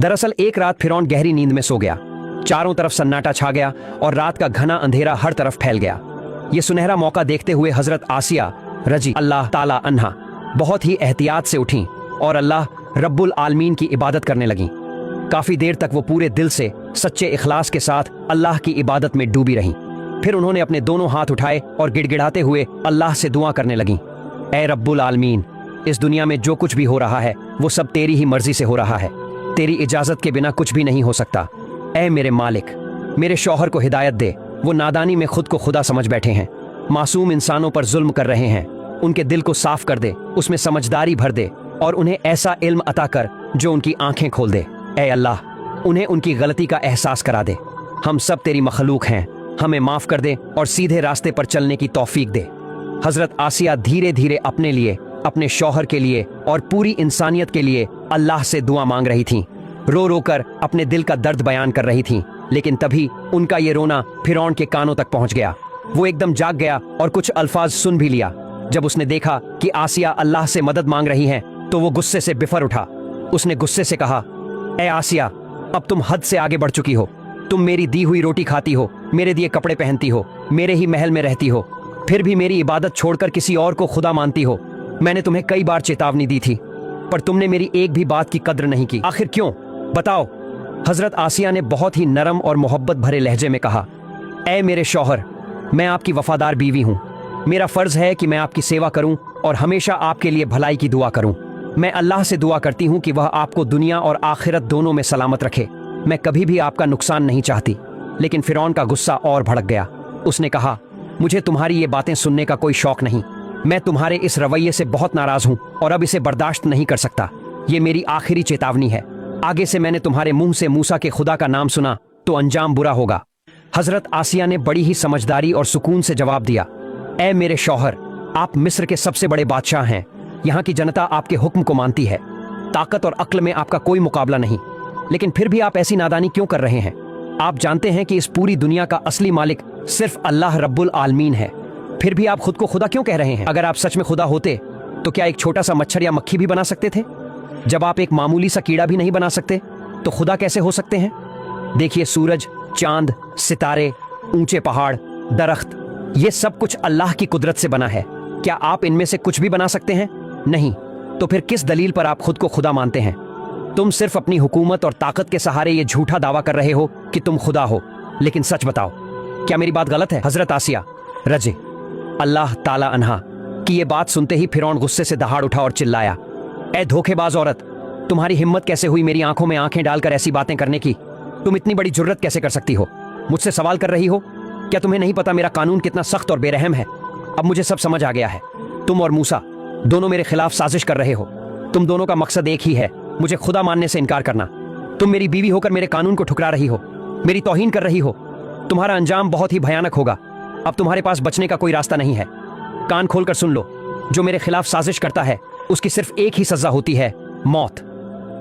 दरअसल एक रात फिरौन गहरी नींद में सो गया। चारों तरफ सन्नाटा छा गया और रात का घना अंधेरा हर तरफ फैल गया। ये सुनहरा मौका देखते हुए हजरत आसिया रजी अल्लाह ताला अन्हा बहुत ही एहतियात से उठी और अल्लाह रब्बुल आलमीन की इबादत करने लगी। काफी देर तक वो पूरे दिल से सच्चे इखलास के साथ अल्लाह की इबादत में डूबी रहीं। फिर उन्होंने अपने दोनों हाथ उठाए और गिड़गिड़ाते हुए अल्लाह से दुआ करने लगी, ऐ रब्बुल आलमीन, इस दुनिया में जो कुछ भी हो रहा है वो सब तेरी ही मर्जी से हो रहा है। तेरी इजाजत के बिना कुछ भी नहीं हो सकता। ऐ मेरे मालिक, मेरे शौहर को हिदायत दे। वो नादानी में खुद को खुदा समझ बैठे हैं, मासूम इंसानों पर जुल्म कर रहे हैं। उनके दिल को साफ कर दे, उसमें समझदारी भर दे और उन्हें ऐसा इल्म अता कर जो उनकी आंखें खोल दे। ऐ अल्लाह, उन्हें उनकी गलती का एहसास करा दे। हम सब तेरी मखलूक हैं, हमें माफ कर दे और सीधे रास्ते पर चलने की तौफीक दे। हजरत आसिया धीरे धीरे अपने लिए, अपने शौहर के लिए और पूरी इंसानियत के लिए अल्लाह से दुआ मांग रही थीं। रो रो कर अपने दिल का दर्द बयान कर रही थीं। लेकिन तभी उनका ये रोना फिरौन के कानों तक पहुंच गया। वो एकदम जाग गया और कुछ अल्फाज सुन भी लिया। जब उसने देखा कि आसिया अल्लाह से मदद मांग रही हैं, तो वो गुस्से से बिफर उठा। उसने गुस्से से कहा, ए आसिया, अब तुम हद से आगे बढ़ चुकी हो। तुम मेरी दी हुई रोटी खाती हो, मेरे दिए कपड़े पहनती हो, मेरे ही महल में रहती हो, फिर भी मेरी इबादत छोड़कर किसी और को खुदा मानती हो। मैंने तुम्हें कई बार चेतावनी दी थी, पर तुमने मेरी एक भी बात की कद्र नहीं की। आखिर क्यों? बताओ। हजरत आसिया ने बहुत ही नरम और मोहब्बत भरे लहजे में कहा, ऐ मेरे शौहर, मैं आपकी वफादार बीवी हूँ। मेरा फर्ज है कि मैं आपकी सेवा करूँ और हमेशा आपके लिए भलाई की दुआ करूँ। मैं अल्लाह से दुआ करती हूँ कि वह आपको दुनिया और आखिरत दोनों में सलामत रखे। मैं कभी भी आपका नुकसान नहीं चाहती। लेकिन फिरौन का गुस्सा और भड़क गया। उसने कहा, मुझे तुम्हारी ये बातें सुनने का कोई शौक नहीं। मैं तुम्हारे इस रवैये से बहुत नाराज हूँ और अब इसे बर्दाश्त नहीं कर सकता। ये मेरी आखिरी चेतावनी है। आगे से मैंने तुम्हारे मुंह से मूसा के खुदा का नाम सुना तो अंजाम बुरा होगा। हजरत आसिया ने बड़ी ही समझदारी और सुकून से जवाब दिया, ऐ मेरे शौहर, आप मिस्र के सबसे बड़े बादशाह हैं। यहाँ की जनता आपके हुक्म को मानती है। ताकत और अक्ल में आपका कोई मुकाबला नहीं। लेकिन फिर भी आप ऐसी नादानी क्यों कर रहे हैं? आप जानते हैं कि इस पूरी दुनिया का असली मालिक सिर्फ अल्लाह रब्बुल आलमीन है। फिर भी आप खुद को खुदा क्यों कह रहे हैं? अगर आप सच में खुदा होते तो क्या एक छोटा सा मच्छर या मक्खी भी बना सकते थे? जब आप एक मामूली सा कीड़ा भी नहीं बना सकते तो खुदा कैसे हो सकते हैं? देखिए, सूरज, चांद, सितारे, ऊंचे पहाड़, दरख्त, ये सब कुछ अल्लाह की कुदरत से बना है। क्या आप इनमें से कुछ भी बना सकते हैं? नहीं। तो फिर किस दलील पर आप खुद को खुदा मानते हैं? तुम सिर्फ अपनी हुकूमत और ताकत के सहारे ये झूठा दावा कर रहे हो कि तुम खुदा हो। लेकिन सच बताओ, क्या मेरी बात गलत है? हजरत आसिया रजी अल्लाह ताला अन्हा की ये बात सुनते ही फिरौन गुस्से से दहाड़ उठा और चिल्लाया, ऐ धोखेबाज औरत, तुम्हारी हिम्मत कैसे हुई मेरी आंखों में आंखें डालकर ऐसी बातें करने की? तुम इतनी बड़ी जुर्रत कैसे कर सकती हो? मुझसे सवाल कर रही हो? क्या तुम्हें नहीं पता मेरा कानून कितना सख्त और बेरहम है? अब मुझे सब समझ आ गया है। तुम और मूसा दोनों मेरे खिलाफ साजिश कर रहे हो। तुम दोनों का मकसद एक ही है, मुझे खुदा मानने से इनकार करना। तुम मेरी बीवी होकर मेरे कानून को ठुकरा रही हो, मेरी तौहीन कर रही हो। तुम्हारा अंजाम बहुत ही भयानक होगा। अब तुम्हारे पास बचने का कोई रास्ता नहीं है। कान खोलकर सुन लो, जो मेरे खिलाफ साजिश करता है उसकी सिर्फ एक ही सजा होती है, मौत।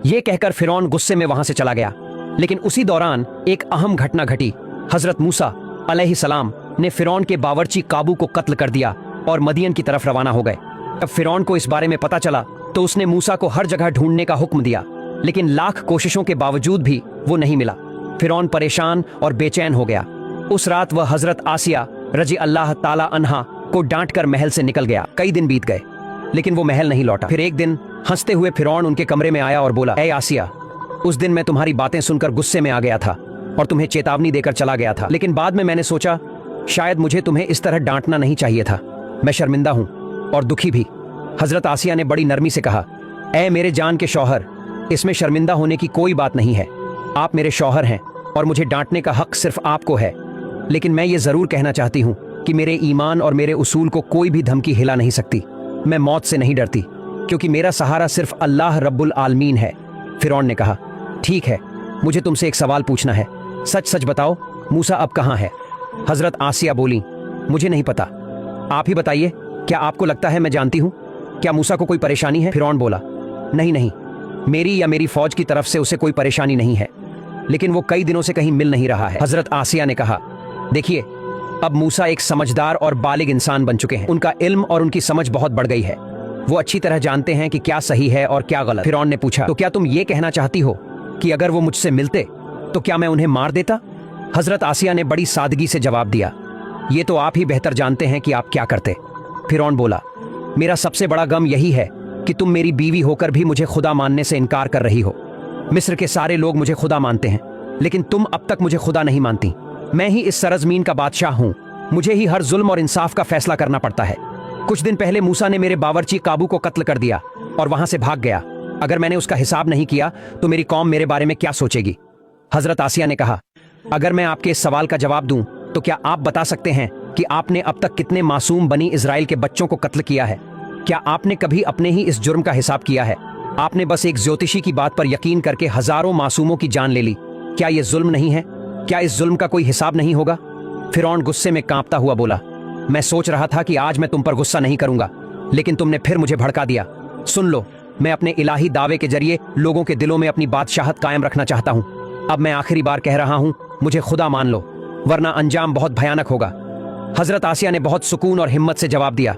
यह कहकर फिरौन गुस्से में वहां से चला गया। लेकिन उसी दौरान एक अहम घटना घटी। हजरत मूसा अलैहिस्सलाम ने फिरौन के बावर्ची काबू को कत्ल कर दिया और मदियन की तरफ रवाना हो गए। जब फिरौन को इस बारे में पता चला तो उसने मूसा को हर जगह ढूंढने का हुक्म दिया। लेकिन लाख कोशिशों के बावजूद भी वो नहीं मिला। फिरौन परेशान और बेचैन हो गया। उस रात वह हजरत आसिया रजी अल्लाह ताला अन्हा को डांट कर महल से निकल गया। कई दिन बीत गए लेकिन वो महल नहीं लौटा। फिर एक दिन हंसते हुए फिरौन उनके कमरे में आया और बोला, ऐ आसिया, उस दिन मैं तुम्हारी बातें सुनकर गुस्से में आ गया था और तुम्हें चेतावनी देकर चला गया था। लेकिन बाद में मैंने सोचा शायद मुझे तुम्हें इस तरह डांटना नहीं चाहिए था। मैं शर्मिंदा हूँ और दुखी भी। हजरत आसिया ने बड़ी नरमी से कहा, ऐ मेरे जान के शौहर, इसमें शर्मिंदा होने की कोई बात नहीं है। आप मेरे शौहर हैं और मुझे डांटने का हक सिर्फ आपको है। लेकिन मैं ये जरूर कहना चाहती हूँ कि मेरे ईमान और मेरे उसूल को कोई भी धमकी हिला नहीं सकती। मैं मौत से नहीं डरती क्योंकि मेरा सहारा सिर्फ अल्लाह रब्बुल आलमीन है। फिरौन ने कहा, ठीक है, मुझे तुमसे एक सवाल पूछना है। सच सच बताओ, मूसा अब कहाँ है? हजरत आसिया बोली, मुझे नहीं पता, आप ही बताइए। क्या आपको लगता है मैं जानती हूँ? क्या मूसा को कोई परेशानी है? फिरौन बोला, नहीं नहीं, मेरी या मेरी फौज की तरफ से उसे कोई परेशानी नहीं है, लेकिन वो कई दिनों से कहीं मिल नहीं रहा है। हजरत आसिया ने कहा, देखिए, अब मूसा एक समझदार और बालिग इंसान बन चुके हैं। उनका इल्म और उनकी समझ बहुत बढ़ गई है। वो अच्छी तरह जानते हैं कि क्या सही है और क्या गलत। फिरौन ने पूछा, तो क्या तुम ये कहना चाहती हो कि अगर वो मुझसे मिलते तो क्या मैं उन्हें मार देता? हजरत आसिया ने बड़ी सादगी से जवाब दिया, ये तो आप ही बेहतर जानते हैं कि आप क्या करते। फिरौन बोला, मेरा सबसे बड़ा गम यही है कि तुम मेरी बीवी होकर भी मुझे खुदा मानने से इनकार कर रही हो। मिस्र के सारे लोग मुझे खुदा मानते हैं, लेकिन तुम अब तक मुझे खुदा नहीं मानती। मैं ही इस सरजमीन का बादशाह हूँ, मुझे ही हर जुल्म और इंसाफ का फैसला करना पड़ता है। कुछ दिन पहले मूसा ने मेरे बावर्ची काबू को कत्ल कर दिया और वहां से भाग गया। अगर मैंने उसका हिसाब नहीं किया तो मेरी कौम मेरे बारे में क्या सोचेगी? हजरत आसिया ने कहा, अगर मैं आपके इस सवाल का जवाब दूं तो क्या आप बता सकते हैं कि आपने अब तक कितने मासूम बनी इजराइल के बच्चों को कत्ल किया है? क्या आपने कभी अपने ही इस जुर्म का हिसाब किया है? आपने बस एक ज्योतिषी की बात पर यकीन करके हजारों मासूमों की जान ले ली। क्या यह जुल्म नहीं है? क्या इस जुल्म का कोई हिसाब नहीं होगा? फिरौन गुस्से में कांपता हुआ बोला, मैं सोच रहा था कि आज मैं तुम पर गुस्सा नहीं करूंगा, लेकिन तुमने फिर मुझे भड़का दिया। सुन लो, मैं अपने इलाही दावे के जरिए लोगों के दिलों में अपनी बादशाहत कायम रखना चाहता हूं। अब मैं आखिरी बार कह रहा हूं, मुझे खुदा मान लो, वरना अंजाम बहुत भयानक होगा। हजरत आसिया ने बहुत सुकून और हिम्मत से जवाब दिया,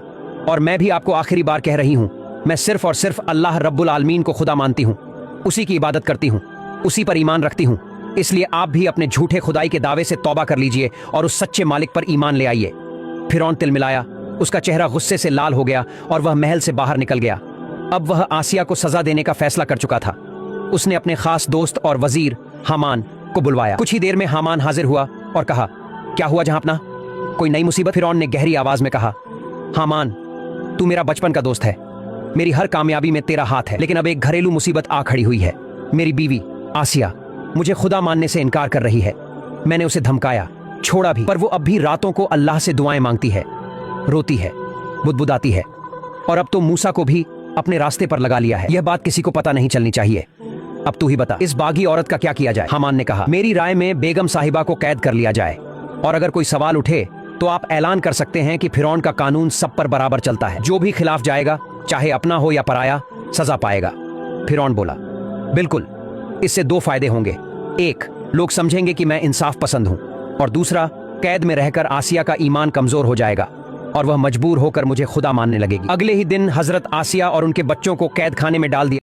और मैं भी आपको आखिरी बार कह रही हूं, मैं सिर्फ और सिर्फ अल्लाह रब्बुल आलमीन को खुदा मानती हूं, उसी की इबादत करती हूं, उसी पर ईमान रखती हूं। इसलिए आप भी अपने झूठे खुदाई के दावे से तौबा कर लीजिए और उस सच्चे मालिक पर ईमान ले आइए। फिरौन तिलमिलाया, उसका चेहरा गुस्से से लाल हो गया और वह महल से बाहर निकल गया। अब वह आसिया को सजा देने का फैसला कर चुका था। उसने अपने खास दोस्त और वजीर हामान को बुलवाया। कुछ ही देर में हामान हाजिर हुआ और कहा, क्या हुआ जहांपना, कोई नई मुसीबत? फिरौन ने गहरी आवाज में कहा, हामान, तू मेरा बचपन का दोस्त है, मेरी हर कामयाबी में तेरा हाथ है, लेकिन अब एक घरेलू मुसीबत आ खड़ी हुई है। मेरी बीवी आसिया मुझे खुदा मानने से इनकार कर रही है। मैंने उसे धमकाया, छोड़ा भी, पर वो अब भी रातों को अल्लाह से दुआएं मांगती है, रोती है, बुदबुदाती है, और अब तो मूसा को भी अपने रास्ते पर लगा लिया है। यह बात किसी को पता नहीं चलनी चाहिए। अब तू ही बता, इस बागी औरत का क्या किया जाए? हामान ने कहा, मेरी राय में बेगम साहिबा को कैद कर लिया जाए, और अगर कोई सवाल उठे तो आप ऐलान कर सकते हैं कि फिरौन का कानून सब पर बराबर चलता है। जो भी खिलाफ जाएगा, चाहे अपना हो या पराया, सजा पाएगा। फिरौन बोला, बिल्कुल, इससे दो फायदे होंगे। एक, लोग समझेंगे कि मैं इंसाफ पसंद हूं, और दूसरा, कैद में रहकर आसिया का ईमान कमजोर हो जाएगा और वह मजबूर होकर मुझे खुदा मानने लगेगी। अगले ही दिन हजरत आसिया और उनके बच्चों को कैद खाने में डाल दिया।